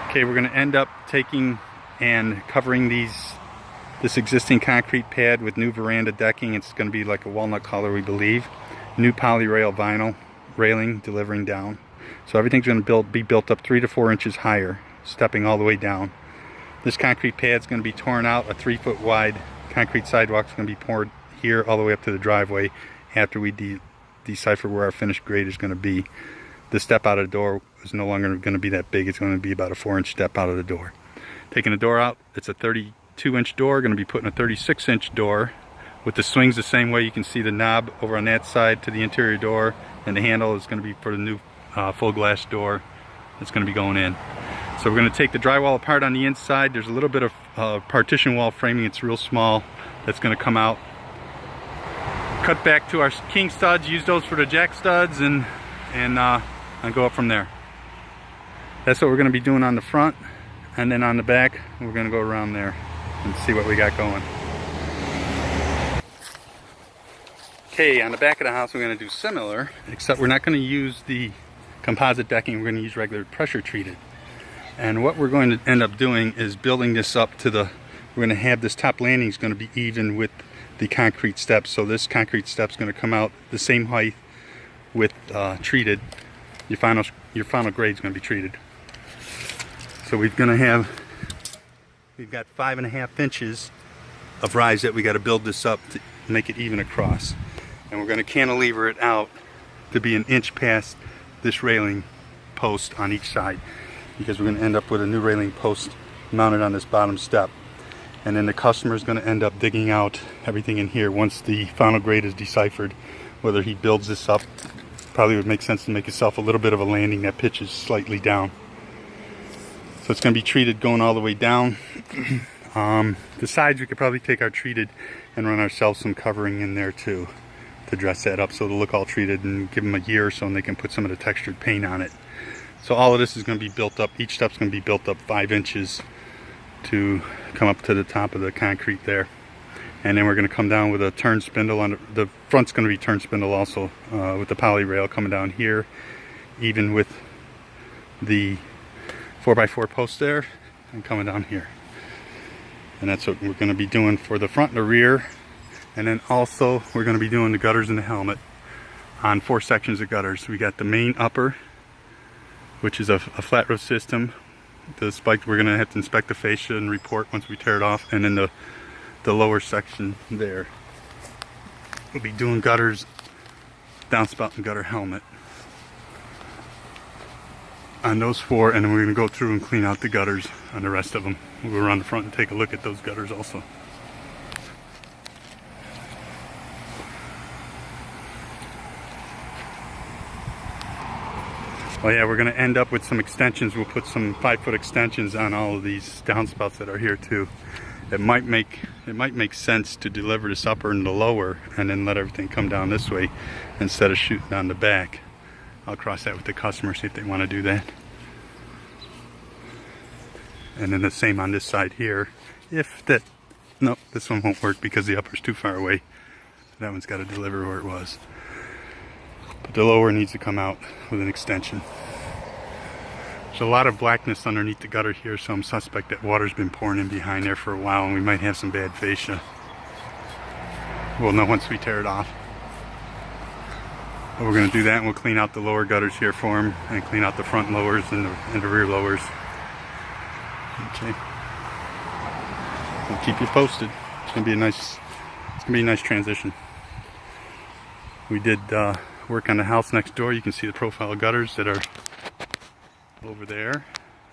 Okay, we're going to end up taking and covering this existing concrete pad with new veranda decking. It's going to be like a walnut color, we believe. New poly rail vinyl railing delivering down. So everything's going to be built up 3 to 4 inches higher, stepping all the way down. This concrete pad is going to be torn out. A 3-foot wide concrete sidewalk is going to be poured here all the way up to the driveway after we decipher where our finished grade is going to be. The step out of the door is no longer going to be that big. It's going to be about a 4-inch step out of the door. Taking the door out, it's a 32-inch door. Going to be putting a 36-inch door with the swings the same way. You can see the knob over on that side to the interior door, and the handle is going to be for the new full glass door that's going to be going in. So we're going to take the drywall apart on the inside. There's a little bit of partition wall framing. It's real small. That's going to come out. Cut back to our king studs. Use those for the jack studs and go up from there. That's what we're going to be doing on the front, and then on the back we're going to go around there and see what we got going. Okay, on the back of the house we're going to do similar, except we're not going to use the composite decking. We're going to use regular pressure treated. And what we're going to end up doing is building this up to we're going to have this top landing is going to be even with the concrete steps. So this concrete step is going to come out the same height with treated. Your final grade is going to be treated. So we've got 5.5 inches of rise that we got to build this up to make it even across. And we're going to cantilever it out to be 1 inch past this railing post on each side, because we're going to end up with a new railing post mounted on this bottom step. And then the customer is going to end up digging out everything in here once the final grade is deciphered. Whether he builds this up, probably would make sense to make himself a little bit of a landing that pitches slightly down. So it's going to be treated going all the way down. The sides we could probably take our treated and run ourselves some covering in there too to dress that up so it'll look all treated, and give them a year or so and they can put some of the textured paint on it. So all of this is going to be built up. Each step's going to be built up 5 inches to come up to the top of the concrete there. And then we're going to come down with a turn spindle. On the front's going to be turn spindle also, with the poly rail coming down here, even with the 4x4 post there, and coming down here. And that's what we're going to be doing for the front and the rear. And then also we're going to be doing the gutters and the helmet on 4 sections of gutters. We got the main upper, which is a flat roof system. The spike, we're going to have to inspect the fascia and report once we tear it off. And then the lower section there, we'll be doing gutters, downspout and gutter helmet on those 4, and then we're going to go through and clean out the gutters on the rest of them. We'll go around the front and take a look at those gutters also. Oh yeah, we're going to end up with some extensions. We'll put some 5-foot extensions on all of these downspouts that are here too. It might make sense to deliver this upper and the lower and then let everything come down this way instead of shooting down the back. I'll cross that with the customer, see if they want to do that. And then the same on this side here. No, this one won't work because the upper's too far away. That one's got to deliver where it was. But the lower needs to come out with an extension. There's a lot of blackness underneath the gutter here, so I'm suspect that water's been pouring in behind there for a while and we might have some bad fascia. We'll know once we tear it off. But we're going to do that, and we'll clean out the lower gutters here for them and clean out the front lowers and the rear lowers. Okay. We'll keep you posted. It's going to be a nice transition. We did work on the house next door. You can see the profile gutters that are over there.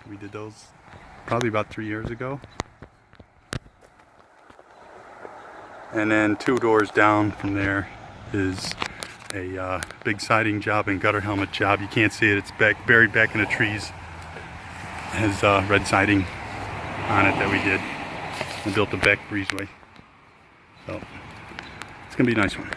We did those probably about 3 years ago. And then 2 doors down from there is a big siding job and gutter helmet job. You can't see it, it's buried back in the trees. It has red siding on it that we did. We built a back breezeway. So it's gonna be a nice one.